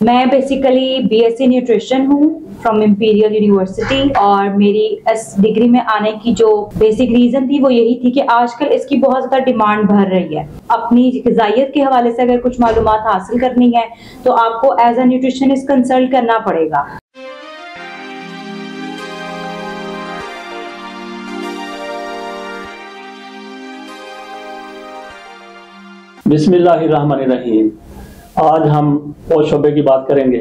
मैं basically BSc nutrition हूँ from imperial university, और मेरी इस डिग्री में आने की जो बेसिक रीजन थी वो यही थी कि आजकल इसकी बहुत ज़्यादा डिमांड बढ़ रही है। अपनी ग़िज़ाइयत के हवाले से अगर कुछ मालूमात हासिल करनी है तो आपको एज अ न्यूट्रिशनिस्ट कंसल्ट करना पड़ेगा। बिस्मिल्लाहिर्रहमानिर्रहीम। आज हम उस शोबे की बात करेंगे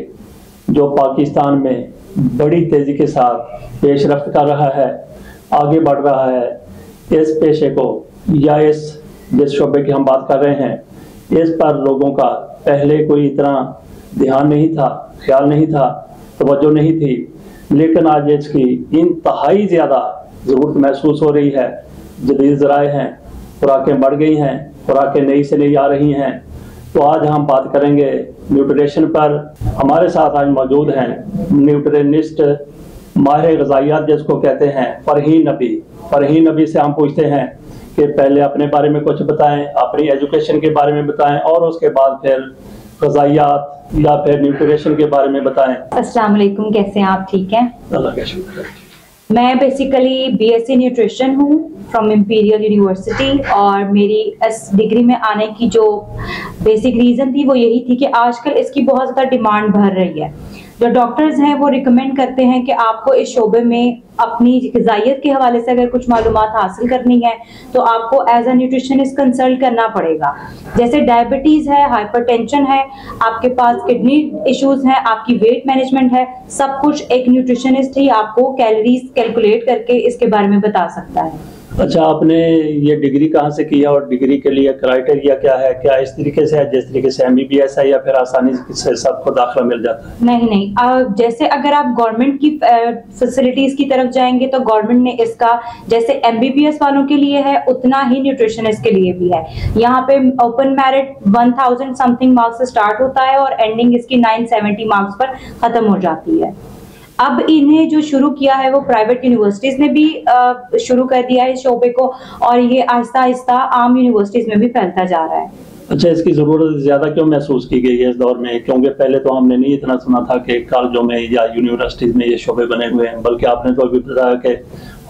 जो पाकिस्तान में बड़ी तेज़ी के साथ पेशरफ्त कर रहा है, आगे बढ़ रहा है। इस पेशे को या जिस शोबे की हम बात कर रहे हैं, इस पर लोगों का पहले कोई इतना ध्यान नहीं था, ख्याल नहीं था, तवज्जो नहीं थी, लेकिन आज इसकी इंतहाई ज़्यादा ज़रूरत महसूस हो रही है। जदीद ज़राए हैं, खुराकें बढ़ गई हैं, खुराकें नई से नई आ रही हैं। तो आज हम बात करेंगे न्यूट्रिशन पर। हमारे साथ आज मौजूद हैं न्यूट्रिनिस्ट, माहिर ग़िज़ाइयत जिसको कहते हैं फ़रहीन नबी। फ़रहीन नबी से हम पूछते हैं कि पहले अपने बारे में कुछ बताएं, अपनी एजुकेशन के बारे में बताएं, और उसके बाद फिर ग़िज़ाइयत या फिर न्यूट्रिशन के बारे में बताएं। अस्सलाम वालेकुम, कैसे हैं आप? ठीक हैं, अल्लाह का शुक्र है। मैं बेसिकली बीएससी न्यूट्रिशन हूँ फ्रॉम इंपीरियल यूनिवर्सिटी, और मेरी इस डिग्री में आने की जो बेसिक रीज़न थी वो यही थी कि आजकल इसकी बहुत ज़्यादा डिमांड बढ़ रही है। जो डॉक्टर्स हैं वो रिकमेंड करते हैं कि आपको इस शोबे में अपनी ग़िज़ाइयत के हवाले से अगर कुछ मालूमात हासिल करनी है तो आपको एज अ न्यूट्रिशनिस्ट कंसल्ट करना पड़ेगा। जैसे डायबिटीज़ है, हाइपरटेंशन है, आपके पास किडनी इश्यूज़ हैं, आपकी वेट मैनेजमेंट है, सब कुछ एक न्यूट्रिशनिस्ट ही आपको कैलोरीज कैलकुलेट करके इसके बारे में बता सकता है। अच्छा, आपने ये डिग्री कहाँ से की है और डिग्री के लिए क्राइटेरिया क्या है? क्या इस तरीके से है जिस तरीके से एमबीबीएस है, या फिर आसानी से सबको दाखिला मिल जाता है? नहीं, जैसे अगर आप गवर्नमेंट की फैसिलिटीज की तरफ जाएंगे तो गवर्नमेंट ने इसका जैसे एमबीबीएस वालों के लिए है उतना ही न्यूट्रिशनिस्ट के लिए भी है। यहाँ पे ओपन मेरिट 1000 समथिंग मार्क्स से स्टार्ट होता है और एंडिंग इसकी 970 मार्क्स पर खत्म हो जाती है। अब इन्हें जो शुरू किया है वो प्राइवेट यूनिवर्सिटीज ने भी शुरू कर दिया है इस शोबे को, और ये आहिस्ता आहिस्ता आम यूनिवर्सिटीज में भी फैलता जा रहा है। अच्छा, इसकी ज़रूरत ज़्यादा क्यों महसूस की गई है इस दौर में? क्योंकि पहले तो हमने नहीं इतना सुना था कि कॉलेजों में या यूनिवर्सिटीज में ये शोबे बने हुए हैं, बल्कि आपने तो अभी बताया कि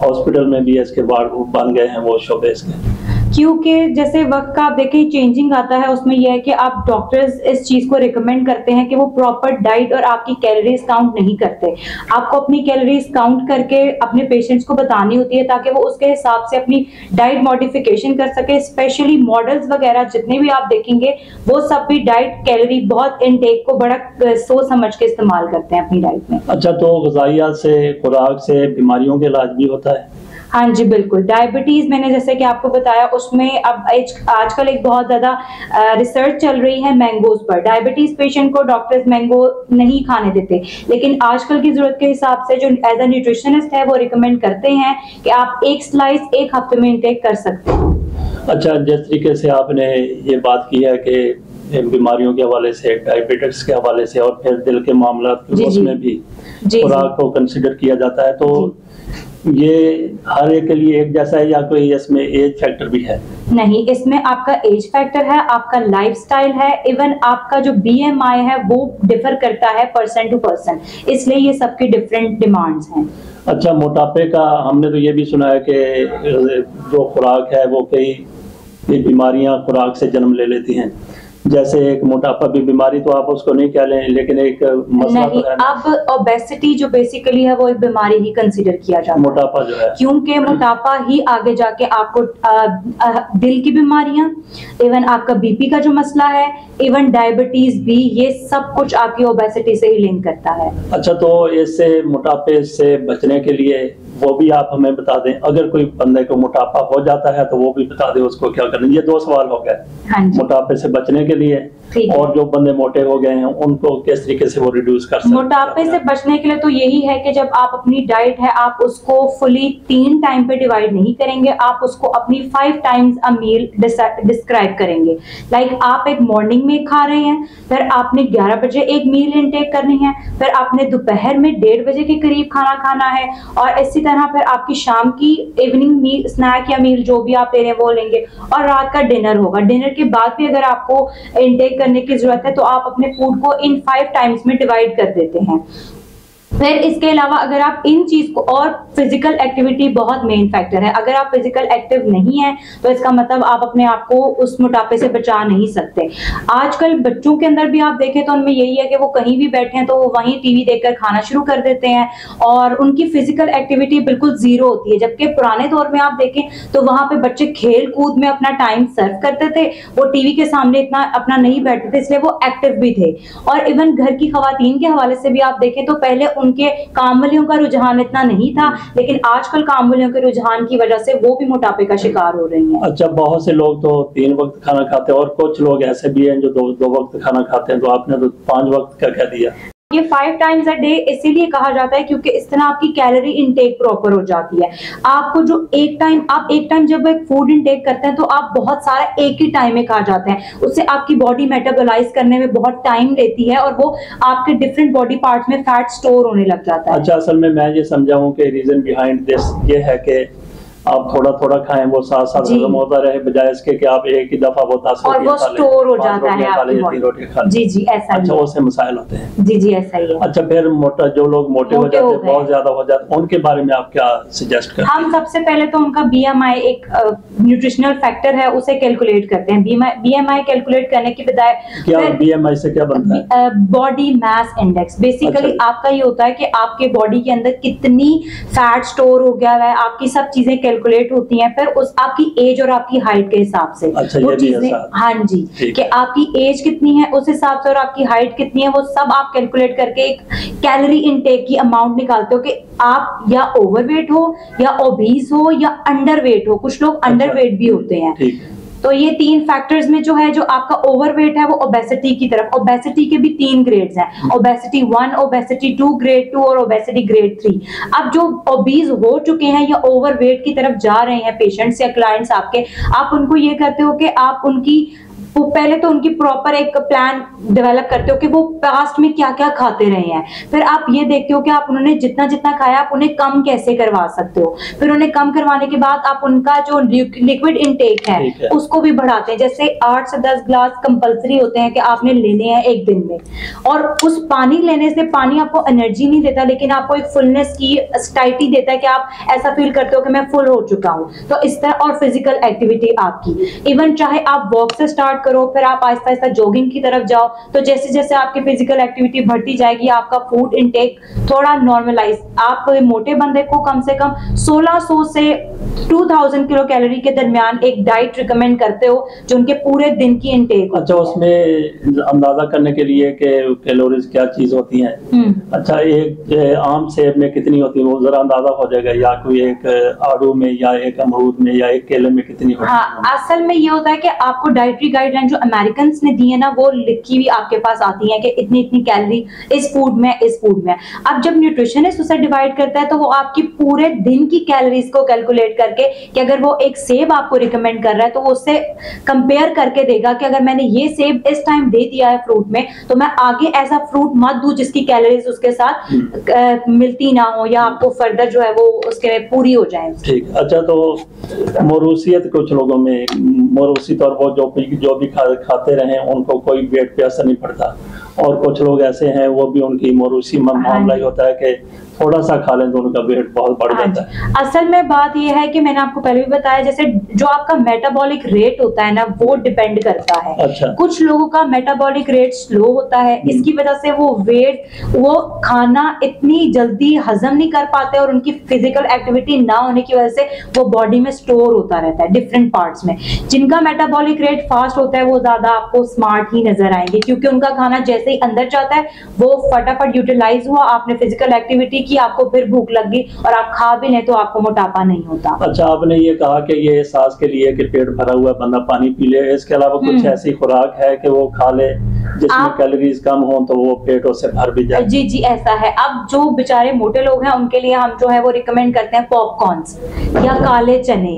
हॉस्पिटल में भी इसके बन गए हैं वो शोबे इसके। क्योंकि जैसे वक्त का आप देखें चेंजिंग आता है, उसमें यह है कि आप डॉक्टर्स इस चीज़ को रिकमेंड करते हैं कि वो प्रॉपर डाइट और आपकी कैलोरीज काउंट नहीं करते। आपको अपनी कैलोरीज काउंट करके अपने पेशेंट्स को बतानी होती है ताकि वो उसके हिसाब से अपनी डाइट मॉडिफिकेशन कर सके। स्पेशली मॉडल्स वगैरह जितने भी आप देखेंगे वो सब भी डाइट कैलोरी बहुत इनटेक को बड़ा सोच समझ के इस्तेमाल करते हैं अपनी डाइट में। अच्छा, तो ग़िज़ाइयत से, खुराक से बीमारियों के इलाज भी होता है? हाँ जी बिल्कुल। डायबिटीज मैंने जैसे कि आपको बताया, उसमें अब आजकल एक बहुत ज्यादा रिसर्च चल रही है मैंगोज पर। डायबिटीज पेशेंट को डॉक्टर्स मैंगो नहीं खाने देते, लेकिन आजकल की जरूरत के हिसाब से जो एज अ न्यूट्रिशनिस्ट है वो रिकमेंड करते हैं कि आप एक स्लाइस एक हफ्ते में इंटेक कर सकते हैं। अच्छा, जिस तरीके से आपने ये बात की है कि बीमारियों के हवाले से, डायबिटिक्स के हवाले से, और फिर दिल के मामला उसमें भी खुराक को कंसिडर किया जाता है, तो ये हर एक के लिए एक जैसा है या कोई इसमें एज फैक्टर भी है? नहीं, इसमें आपका एज फैक्टर है, आपका लाइफस्टाइल है, इवन आपका जो बीएमआई है वो डिफर करता है पर्सन टू पर्सन, इसलिए ये सबकी डिफरेंट डिमांड्स हैं। अच्छा, मोटापे का हमने तो ये भी सुना है कि जो खुराक है वो कई बीमारियां खुराक से जन्म ले लेती हैं। जैसे एक मोटापा भी बीमारी तो आप उसको नहीं कह लें, लेकिन एक मसला नहीं, तो है। अब ओबेसिटी जो बेसिकली है वो एक बीमारी ही कंसीडर किया जाता है, मोटापा जो है, क्योंकि मोटापा ही आगे जाके आपको दिल की बीमारियां, इवन आपका बीपी का जो मसला है, इवन डायबिटीज भी, ये सब कुछ आपकी ओबेसिटी से ही लिंक करता है। अच्छा, तो इससे मोटापे से बचने के लिए वो भी आप हमें बता दें। अगर कोई बंदे को मोटापा हो जाता है तो वो भी बता दें उसको क्या करना। ये 2 सवाल हो गए। हाँ जी। मोटापे से बचने के लिए, और जो बंदे मोटे हो गए हैं उनको किस तरीके से वो रिड्यूस कर सकते हैं? मोटापे से बचने के लिए तो यही है कि जब आप अपनी डाइट है आप उसको फुली 3 टाइम पे डिवाइड नहीं करेंगे, आप उसको अपनी 5 टाइम्स अ मील डिस्क्राइब करेंगे। लाइक आप एक मॉर्निंग में खा रहे हैं, फिर आपने 11 बजे एक मील इनटेक करनी है, फिर आपने दोपहर में 1:30 बजे के करीब खाना खाना है, और इसी तरह फिर आपकी शाम की इवनिंग मील, स्नैक या मील जो भी आप ले रहे हैं वो लेंगे, और रात का डिनर होगा। डिनर के बाद भी अगर आपको इनटेक करने की जरूरत है तो आप अपने फूड को इन 5 टाइम्स में डिवाइड कर देते हैं। फिर इसके अलावा अगर आप इन चीज को, और फिजिकल एक्टिविटी बहुत मेन फैक्टर है, अगर आप फिजिकल एक्टिव नहीं है तो इसका मतलब आप अपने आप को उस मोटापे से बचा नहीं सकते। आजकल बच्चों के अंदर भी आप देखें तो उनमें यही है कि वो कहीं भी बैठे हैं तो वो वहीं टीवी देखकर खाना शुरू कर देते हैं और उनकी फिजिकल एक्टिविटी बिल्कुल जीरो होती है। जबकि पुराने दौर में आप देखें तो वहां पे बच्चे खेल कूद में अपना टाइम सर्व करते थे, वो टीवी के सामने इतना अपना नहीं बैठते थे, इसलिए वो एक्टिव भी थे। और इवन घर की खवातीन के हवाले से भी आप देखें तो पहले उनके कामवालियों का रुझान इतना नहीं था, लेकिन आजकल कामवालियों के रुझान की वजह से वो भी मोटापे का शिकार हो रही हैं। अच्छा, बहुत से लोग तो 3 वक्त खाना खाते हैं और कुछ लोग ऐसे भी हैं जो 2 वक्त खाना खाते हैं, तो आपने तो 5 वक्त का कह दिया। ये 5 टाइम्स अ डे इसीलिए कहा जाता है क्योंकि इस तरह आपकी कैलोरी इनटेक प्रॉपर हो जाती है। आपको जो एक टाइम जब एक फूड इनटेक करते हैं तो आप बहुत सारा एक ही टाइम में खा जाते हैं, उससे आपकी बॉडी मेटाबोलाइज करने में बहुत टाइम लेती है और वो आपके डिफरेंट बॉडी पार्ट्स में फैट स्टोर होने लग जाता है। अच्छा, असल में मैं ये समझा हूँ कि रीजन बिहाइंड दिस ये है कि आप थोड़ा थोड़ा खाएं, वो साथ साथ हजम होता रहे, बजाय इसके कि आप एक ही दफा वो 10 और वो स्टोर हो जाता है आपकी बॉडी। रोटी खा जी जी ऐसा अच्छा, उससे मसाइल होते हैं। जी जी ऐसा ही है। अच्छा, फिर जो लोग मोटे हो जाते हैं, बहुत ज्यादा हो जाते हैं, उनके बारे में आप क्या सजेस्ट करते हैं? हम सबसे पहले तो उनका BMI एक न्यूट्रिशनल फैक्टर है, उसे कैलकुलेट करते हैं। BMI कैलकुलेट करने की बजाय क्या BMI से क्या बनता है? Body mass index. बेसिकली आपका ये होता है कि आपके बॉडी के अंदर कितनी फैट स्टोर हो गया है, आपकी सब चीजें कैलकुलेट होती हैं फिर उस आपकी एज और आपकी हाइट के हिसाब से। अच्छा, वो चीजें, हाँ जी, कि आपकी एज कितनी है उस हिसाब से और आपकी हाइट कितनी है वो सब आप कैलकुलेट करके एक कैलोरी इनटेक की अमाउंट निकालते हो कि आप या ओवरवेट हो या ओबीज हो या अंडरवेट हो। कुछ लोग अंडरवेट भी होते हैं। तो ये 3 फैक्टर्स में जो है, जो आपका ओवरवेट है वो ओबेसिटी की तरफ। ओबेसिटी के भी 3 ग्रेड्स हैं, ओबेसिटी 1, ओबेसिटी 2 ग्रेड 2 और ओबेसिटी ग्रेड 3। अब जो ओबीज हो चुके हैं या ओवरवेट की तरफ जा रहे हैं पेशेंट्स या क्लाइंट्स आपके, आप उनको ये कहते हो कि आप उनकी पहले तो उनकी प्रॉपर एक प्लान डेवलप करते हो कि वो पास्ट में क्या क्या खाते रहे हैं। फिर आप ये देखते हो कि आप उन्होंने जितना जितना खाया आप उन्हें कम कैसे करवा सकते हो। फिर उन्हें कम करवाने के बाद आप उनका जो लिक्विड इनटेक है उसको भी बढ़ाते हैं। जैसे 8 से 10 ग्लास कंपलसरी होते हैं कि आपने लेने हैं एक दिन में, और उस पानी लेने से पानी आपको एनर्जी नहीं देता लेकिन आपको एक फुलनेस की स्टाइटी देता है कि आप ऐसा फील करते हो कि मैं फुल हो चुका हूँ। तो इस तरह, और फिजिकल एक्टिविटी आपकी, इवन चाहे आप वॉक से स्टार्ट करो फिर आप आहिस्ता आहिस्ता जॉगिंग की तरफ जाओ, तो जैसे जैसे आपकी फिजिकल एक्टिविटी बढ़ती जाएगी आपका फूड इनटेक थोड़ा नॉर्मलाइज। आप मोटे बंदे को कम से कम 1600 से 2000 किलो कैलोरी के दरमियान एक डाइट रिकमेंड करते हो जो उनके पूरे दिन की इनटेक। अच्छा, उसमें अंदाजा करने के लिए कि कैलोरीज क्या चीज होती हैं। अच्छा, एक आम सेब में कितनी होती है वो जरा अंदाजा हो जाएगा, या कोई एक आड़ू में या एक अमरूद में या एक केले में कितनी होती है? हाँ, असल में ये होता है कि आपको डाइटरी गाइडलाइन जो अमेरिकन ने दी है ना वो लिखी हुई आपके पास आती है कि इतनी इतनी कैलोरी इस फूड में इस फूड में। अब जब न्यूट्रिशनिस्ट उसे डिवाइड करता है तो वो आपकी पूरे दिन की कैलोरीज को कैलकुलेट करके, कि अगर वो एक सेब आपको रिकमेंड कर रहा है तो वो उससे कंपेयर करके देगा कि अगर मैंने ये सेब इस टाइम दे दिया है फ्रूट में तो मैं आगे ऐसा फ्रूट मत दूं जिसकी कैलोरीज उसके साथ मिलती ना हो या आपको फर्दर जो है वो उसके पूरी हो जाए। ठीक। अच्छा, तो मोरूसियत कुछ लोगों में, मोरूसी तौर पर जो भी खाते रहे उनको कोई वेट पे असर नहीं पड़ता, और कुछ लोग ऐसे हैं वो भी उनकी मोरूसी मामला ही होता है कि थोड़ा सा खा लें तो उनका वेट बहुत बढ़ जाता है। असल में बात यह है कि मैंने आपको पहले भी बताया, जैसे जो आपका मेटाबॉलिक रेट होता है ना वो डिपेंड करता है। अच्छा। कुछ लोगों का मेटाबॉलिक रेट स्लो होता है, इसकी वजह से वो खाना इतनी जल्दी हजम नहीं कर पाते और उनकी फिजिकल एक्टिविटी ना होने की वजह से वो बॉडी में स्टोर होता रहता है डिफरेंट पार्ट्स में। जिनका मेटाबॉलिक रेट फास्ट होता है वो ज्यादा आपको स्मार्ट ही नजर आएंगे क्योंकि उनका खाना जैसे ही अंदर जाता है वो फटाफट यूटिलाइज हुआ, आपने फिजिकल एक्टिविटी की, आपको फिर भूख लग गई और आप खा भी लें तो आपको मोटापा नहीं होता। अच्छा, आपने ये कहा कि ये एहसास के लिए कि पेट भरा हुआ बंदा पानी पी ले, इसके अलावा कुछ ऐसी खुराक है कि वो खा ले जिसमें कैलोरीज कम हो तो वो पेटों से भर भी जाए? जी जी ऐसा है। अब जो बेचारे मोटे लोग हैं उनके लिए हम जो है वो रिकमेंड करते हैं पॉपकॉर्न्स या काले चने।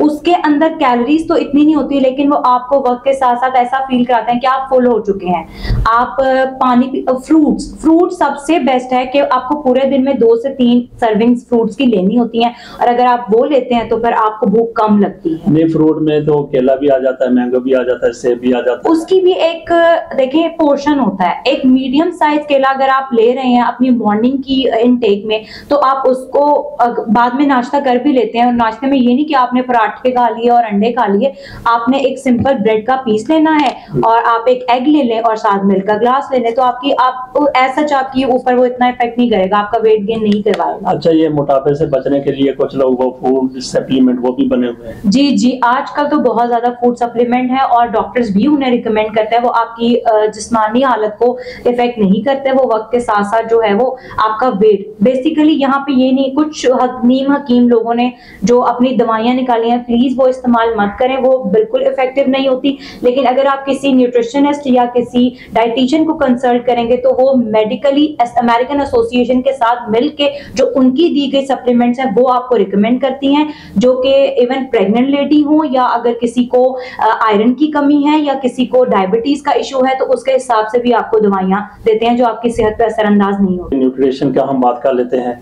उसके अंदर कैलोरीज तो इतनी नहीं होती लेकिन वो आपको वक्त के साथ साथ ऐसा फील कराते हैं कि आप फुल हो चुके हैं। आप पानी, फ्रूट्स सबसे बेस्ट है कि आपको पूरे दिन में 2 से 3 सर्विंग्स फ्रूट्स की लेनी होती हैं, और अगर आप वो लेते हैं तो फिर आपको भूख कम लगती है। नहीं, फ्रूट में तो केला भी आ जाता है, मैंगो भी आ जाता है, सेब भी आ जाता है। उसकी भी एक देखिए पोर्शन होता है। एक मीडियम साइज केला अगर आप ले रहे हैं अपनी मॉर्निंग की इनटेक में, तो आप उसको बाद में नाश्ता कर भी लेते हैं, और नाश्ते में ये नहीं कि आपने पराठे खा लिए और अंडे खा लिए, आपने एक सिंपल ब्रेड का पीस लेना है और आप एक एग ले लें और साथ मिल्क का ग्लास ले लें, तो आप ऐसा आपके ऊपर वो इतना इफेक्ट नहीं करेगा, आपका वेट गेन नहीं करवाएगा। अच्छा, ये मोटापे से बचने के लिए कुछ लोग वो फूड सप्लीमेंट वो भी बने हुए हैं। जी, आजकल तो बहुत ज्यादा फूड सप्लीमेंट है और डॉक्टर्स भी उन्हें रिकमेंड करते हैं। वो आपकी जिस्मानी हालत को इफेक्ट नहीं करते, वो वक्त के साथ साथ जो है वो आपका वेट, बेसिकली यहाँ पे ये नहीं, कुछ नीम हकीम लोगों ने जो अपनी दवाइयां निकाली हैं, प्लीज वो इस्तेमाल मत करें, वो बिल्कुल इफेक्टिव नहीं होती। लेकिन अगर आप किसी न्यूट्रिशनिस्ट या किसी डाइटिशियन को कंसल्ट करेंगे तो वो मेडिकली अमेरिकन एसोसिएशन के साथ मिलके जो उनकी दी गई सप्लीमेंट्स हैं वो आपको रिकमेंड करती हैं, जो कि इवन प्रेग्नेंट लेडी हो या अगर किसी को आयरन की कमी है या किसी को डायबिटीज का इशू है, तो उसके हिसाब से भी आपको दवाइयां देते हैं जो आपकी सेहत पर असरअंदाज नहीं होती। न्यूट्रिशन का हम बात कर लेते हैं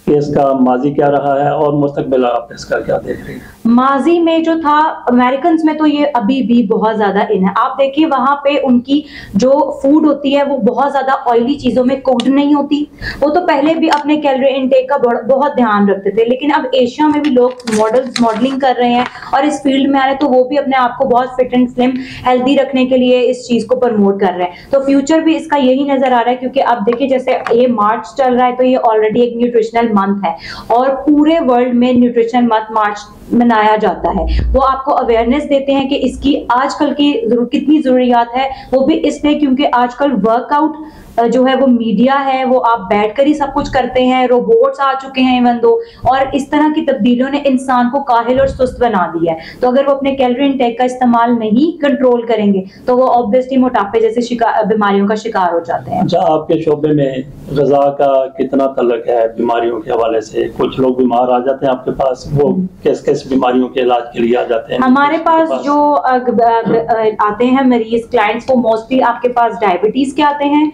कि इसका माजी क्या रहा है और मुस्तकबिल आप इसका क्या देख रही हैं? माजी में जो था अमेरिकन में, तो ये अभी भी बहुत ज्यादा इन है। आप देखिए वहां पे उनकी जो फूड होती है वो बहुत ज्यादा ऑयली चीजों में कुक्ड नहीं होती। वो तो पहले भी अपने कैलोरी इनटेक का बहुत ध्यान रखते थे, लेकिन अब एशिया में भी लोग मॉडलिंग कर रहे हैं और इस फील्ड में आ रहे हैं, तो वो भी अपने आप को बहुत फिट एंड स्लिम हेल्दी रखने के लिए इस चीज को प्रमोट कर रहे हैं। तो फ्यूचर भी इसका यही नजर आ रहा है, क्योंकि अब देखिए जैसे ये मार्च चल रहा है, तो ये ऑलरेडी एक न्यूट्रिशनल मंथ है और पूरे वर्ल्ड में न्यूट्रिशन मंथ मार्च मनाया जाता है। वो आपको अवेयरनेस देते हैं कि इसकी आजकल की कितनी जरूरियात है, वो भी इसलिए क्योंकि आजकल वर्कआउट जो है वो मीडिया है, वो आप बैठकर ही सब कुछ करते हैं, रोबोट्स आ चुके हैं इवन दो, और इस तरह की तब्दीलियों ने इंसान को काहिल और सुस्त बना दिया है। तो अगर वो अपने कैलोरी इनटेक का इस्तेमाल नहीं कंट्रोल करेंगे तो वो ऑब्वियसली मोटापे जैसे बीमारियों का शिकार हो जाते हैं। अच्छा, आपके शोबे में ग़िज़ा का कितना तल्लुक है बीमारियों के हवाले से? कुछ लोग बीमार आ जाते हैं आपके पास, वो किस किस बीमारियों के इलाज के लिए आ जाते हैं हमारे पास? जो आते हैं मरीज क्लाइंट्स, वो मोस्टली आपके पास डायबिटीज के आते हैं,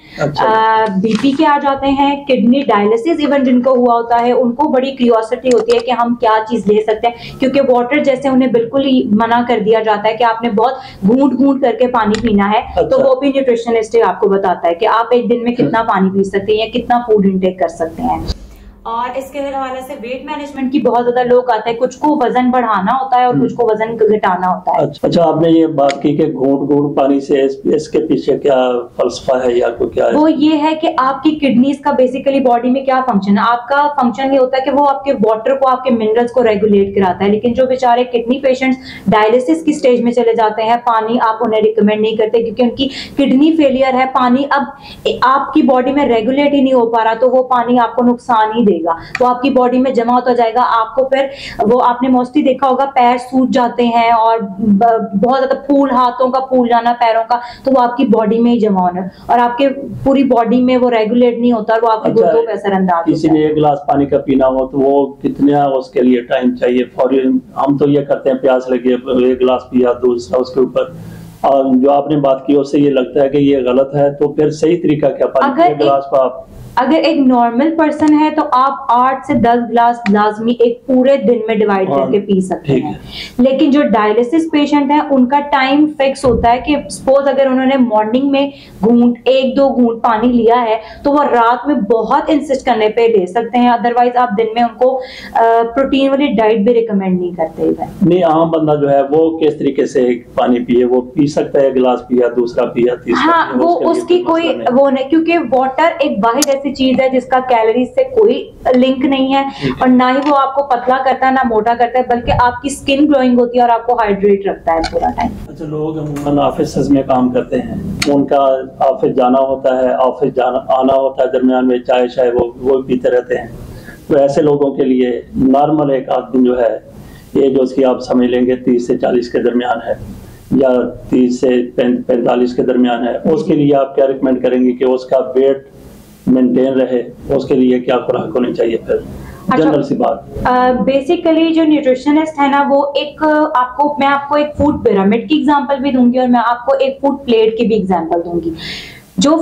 बीपी के आ जाते हैं, किडनी डायलिसिस इवन जिनको हुआ होता है, उनको बड़ी क्यूरियोसिटी होती है कि हम क्या चीज ले सकते हैं, क्योंकि वाटर जैसे उन्हें बिल्कुल ही मना कर दिया जाता है कि आपने बहुत घूंट करके पानी पीना है। तो वो भी न्यूट्रिशनिस्ट आपको बताता है कि आप एक दिन में कितना पानी पी सकते हैं या कितना फूड इंटेक कर सकते हैं। और इसके हवाले से वेट मैनेजमेंट की बहुत ज्यादा लोग आते हैं, कुछ को वजन बढ़ाना होता है और कुछ को वजन घटाना होता है। अच्छा, आपने ये बात की कि घूंट पानी से, इसके पीछे क्या फलसफा है या कोई क्या है? वो ये है कि आपकी किडनीज का बेसिकली बॉडी में क्या फंक्शन है। आपका फंक्शन ये होता है कि वो आपके वाटर को, आपके मिनरल्स को रेगुलेट कराता है, लेकिन जो बेचारे किडनी पेशेंट्स डायलिसिस की स्टेज में चले जाते हैं, पानी आप उन्हें रिकमेंड नहीं करते क्योंकि उनकी किडनी फेलियर है, पानी अब आपकी बॉडी में रेगुलेट ही नहीं हो पा रहा, तो वो पानी आपको नुकसान ही देगा, वो आपकी बॉडी में जमा होता जाएगा। आपको फिर वो आपने मोस्टली देखा होगा पैर सूज जाते हैं और बहुत ज्यादा फूल, हाथों का फूल जाना, पैरों का, तो वो आपकी बॉडी में ही जमा होना और आपके पूरी बॉडी में वो रेगुलेट नहीं होता और वो आपके गुर्दों पे असरअंदाज होता है। किसी ने 1 गिलास पानी का पीना हो तो वो कितना उसके लिए टाइम चाहिए? फौरी हम तो ये करते हैं, प्यास लगी 1 गिलास पिया, दूसरा उसके ऊपर। और जो आपने बात की उससे ये लगता है कि ये गलत है, तो फिर सही तरीका क्या? पानी 1 गिलास का आप अगर एक नॉर्मल पर्सन है तो आप 8 से 10 गिलास लाजमी एक पूरे दिन में डिवाइड करके पी सकते हैं। लेकिन जो डायलिसिस पेशेंट है उनका टाइम फिक्स होता है कि सपोज अगर उन्होंने मॉर्निंग में 1-2 घूंट पानी लिया है तो वो रात में बहुत इंसिस्ट करने पे ले सकते हैं, अदरवाइज आप दिन में उनको प्रोटीन वाली डाइट भी रिकमेंड नहीं करते। नहीं, आम बंदा जो है वो किस तरीके से पानी पिए? वो पी सकता है, गिलास पिया, दूसरा पिया, तीसरा? हाँ, वो उसकी कोई वो नहीं, क्योंकि वाटर एक वाहिद ऐसी चीज है जिसका कैलोरीज से कोई लिंक नहीं है और ना ही वो आपको पतला करता है ना मोटा करता है, बल्कि आपकी स्किन ग्लोइंग होती है और आपको हाइड्रेट रखता है पूरा टाइम। अच्छा, लोग अमूमन ऑफिस में काम करते हैं, उनका ऑफिस जाना होता है, ऑफिस आना होता है, दरमियान में चाय शाय वो पीते रहते हैं। तो ऐसे लोगों के लिए नॉर्मल एक आदमी जो है, ये जो उसकी आप समझ लेंगे 30 से 40 के दरमियान है या 30 से 45 के दरमियान है, उसके लिए आप क्या रिकमेंड करेंगे कि उसका वेट मेंटेन रहे? उसके लिए क्या खुराक होनी चाहिए? फिर जनरल सी बात, बेसिकली जो न्यूट्रिशनिस्ट है ना, वो एक मैं आपको एक फूड पिरामिड की एग्जांपल भी दूंगी और मैं आपको एक फूड प्लेट की भी एग्जांपल दूंगी। जो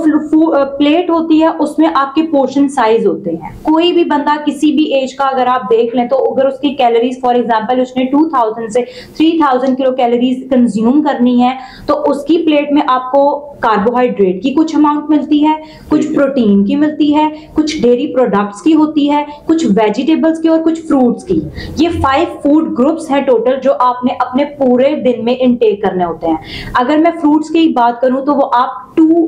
प्लेट होती है उसमें आपके पोर्शन साइज होते हैं। कोई भी बंदा किसी भी एज का अगर आप देख लें तो अगर उसकी कैलोरीज फॉर एग्जांपल उसने 2000 से 3000 किलो कैलोरीज कंज्यूम करनी है तो उसकी प्लेट में आपको कार्बोहाइड्रेट की कुछ अमाउंट मिलती है, कुछ प्रोटीन की मिलती है, कुछ डेयरी प्रोडक्ट्स की होती है, कुछ वेजिटेबल्स की और कुछ फ्रूट्स की। ये 5 फूड ग्रुप्स हैं टोटल जो आपने अपने पूरे दिन में इनटेक करने होते हैं। अगर मैं फ्रूट्स की बात करूं तो वो आप 2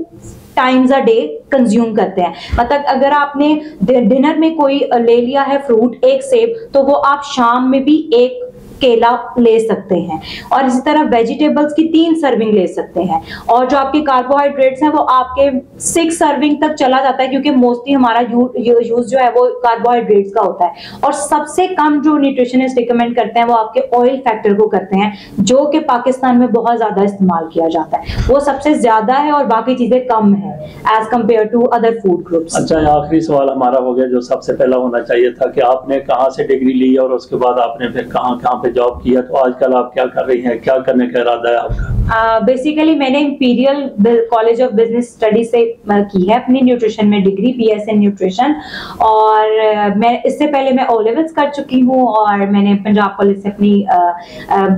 टाइम्स अ डे कंज्यूम करते हैं। मतलब अगर आपने डिनर में कोई ले लिया है फ्रूट, एक सेब, तो वो आप शाम में भी एक केला ले सकते हैं। और इसी तरह वेजिटेबल्स की 3 सर्विंग ले सकते हैं। और जो आपके कार्बोहाइड्रेट्स हैं वो आपके 6 सर्विंग तक चला जाता है, क्योंकि मोस्टली हमारा यूज जो है वो कार्बोहाइड्रेट्स का होता है। और सबसे कम जो न्यूट्रिशनिस्ट रिकमेंड करते हैं वो आपके ऑयल फैक्टर को करते हैं, जो कि पाकिस्तान में बहुत ज्यादा इस्तेमाल किया जाता है। वो सबसे ज्यादा है और बाकी चीजें कम है as compared to other food groups. अच्छा, आखिरी सवाल हमारा हो गया जो सबसे पहला होना चाहिए था कि आपने कहाँ से डिग्री ली और उसके बाद आपने फिर कहाँ पे जॉब किया, तो आजकल आप क्या कर रही हैं, क्या करने का इरादा है आपका? बेसिकली मैंने imperial college of business study से की है अपनी न्यूट्रिशन में डिग्री, BS इन न्यूट्रिशन। और मैं इससे पहले मैं O लेवल्स कर चुकी हूँ और मैंने पंजाब कॉलेज से अपनी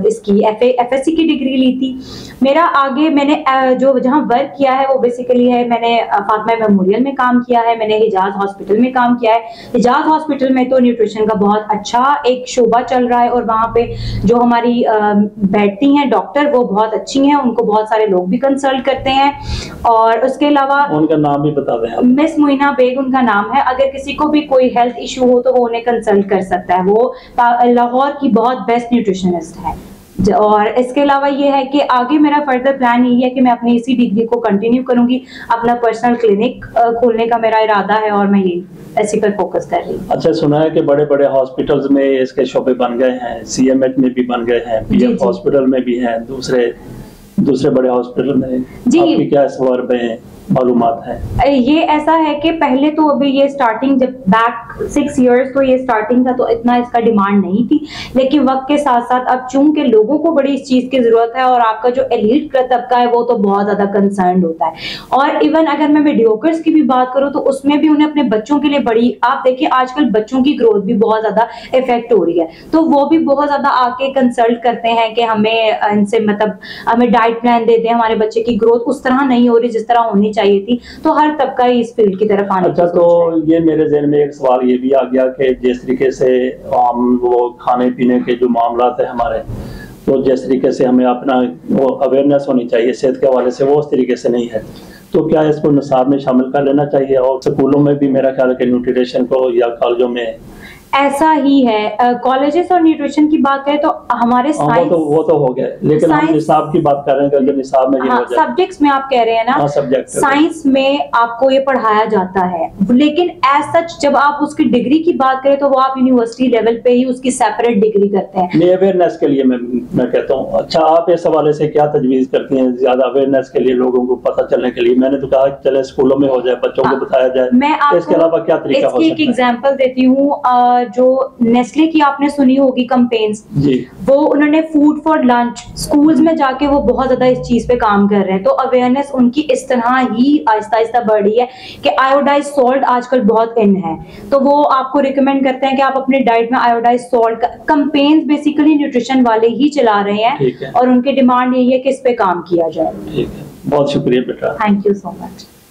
इसकी FSC की डिग्री ली थी। मेरा आगे मैंने जो जहाँ वर्क किया है वो बेसिकली है, मैंने फातिमा मेमोरियल में काम किया है, मैंने हिजाज हॉस्पिटल में काम किया है। हिजाज हॉस्पिटल में तो न्यूट्रिशन का बहुत अच्छा एक शोबा चल रहा है और वहाँ पे जो हमारी बैठती हैं डॉक्टर वो बहुत अच्छी हैं, उनको बहुत सारे लोग भी कंसल्ट करते हैं। और उसके अलावा उनका नाम भी बता दें। मिस मोइना बेग उनका नाम है। अगर किसी को भी कोई हेल्थ इशू हो तो वो उन्हें कंसल्ट कर सकता है। वो लाहौर की बहुत बेस्ट न्यूट्रिशनिस्ट है। और इसके अलावा ये है कि आगे मेरा फर्दर प्लान यही है कि मैं अपनी इसी डिग्री को कंटिन्यू करूंगी। अपना पर्सनल क्लिनिक खोलने का मेरा इरादा है और मैं ये इसी पर फोकस कर रही हूँ। अच्छा, सुना है कि बड़े बड़े हॉस्पिटल्स में इसके शोबे बन गए हैं, CMH में भी बन गए हैं, PF हॉस्पिटल में भी हैं, दूसरे बड़े हॉस्पिटल में। आपकी क्या इस बारे में मालूमात है? ये ऐसा है कि पहले तो अभी ये स्टार्टिंग जब बैक 6 इयर्स तो ये स्टार्टिंग था तो इतना इसका डिमांड नहीं थी, लेकिन वक्त के साथ साथ अब चूंकि लोगों को बड़ी इस चीज की जरूरत है और आपका जो एलीट तबका है वो तो बहुत ज्यादा कंसर्न होता है। और इवन अगर मैं मीडियोकर्स की भी बात करूं तो उसमें भी उन्हें अपने बच्चों के लिए बड़ी, आप देखिए आजकल बच्चों की ग्रोथ भी बहुत ज्यादा इफेक्ट हो रही है, तो वो भी बहुत ज्यादा आके कंसल्ट करते हैं कि हमें इनसे मतलब हमें डाइट प्लान दे दें, हमारे बच्चे की ग्रोथ उस तरह नहीं हो रही जिस तरह होनी चाहिए थी। तो हर तबका इस फील्ड की तरफ आने। अच्छा, तो ये मेरे ज़हन में एक सवाल ये भी आ गया कि जिस तरीके से हम वो खाने पीने के जो मामला है हमारे, तो जिस तरीके से हमें अपना वो अवेयरनेस होनी चाहिए सेहत के हवाले से, वो उस तरीके से नहीं है, तो क्या इसको निसाब में शामिल कर लेना चाहिए? और स्कूलों में भी मेरा ख्याल है कि न्यूट्रिशन को या कॉलेजों में ऐसा ही है। कॉलेजेस और न्यूट्रिशन की बात करें तो हमारे साइंस वो तो हो गया, लेकिन हम निसाब की बात कर रहे हैं कि निसाब में सब्जेक्ट्स में आप कह रहे हैं ना, साइंस में आपको ये पढ़ाया जाता है, लेकिन एज सच जब आप उसकी डिग्री की बात करें तो वो आप यूनिवर्सिटी लेवल पे ही उसकी सेपरेट डिग्री करते हैं। नहीं, अवेयरनेस के लिए मैं कहता हूँ। अच्छा, आप इस हवाले से क्या तजवीज करती हैं ज्यादा अवेयरनेस के लिए, लोगों को पता चलने के लिए? मैंने तो कहा चले स्कूलों में हो जाए, बच्चों को बताया जाए। मैं इसके अलावा क्या तरीका हो सकता है? एक एग्जांपल देती हूँ। जो नेस्ले की आपने सुनी होगी कंपेन्स, वो उन्होंने फूड फॉर लंच स्कूल्स में जाके वो बहुत ज्यादा इस चीज पे काम कर रहे हैं। तो अवेयरनेस उनकी इस तरह ही आहिस्ता आहिस्ता बढ़ रही है कि आयोडाइज सॉल्ट आजकल बहुत इन है, तो वो आपको रिकमेंड करते हैं कि आप अपने डाइट में iodise salt companies basically nutrition वाले ही चला रहे हैं और उनकी डिमांड यही है कि इस पे काम किया जाए। ठीक है, बहुत शुक्रिया बेटा, थैंक यू सो मच।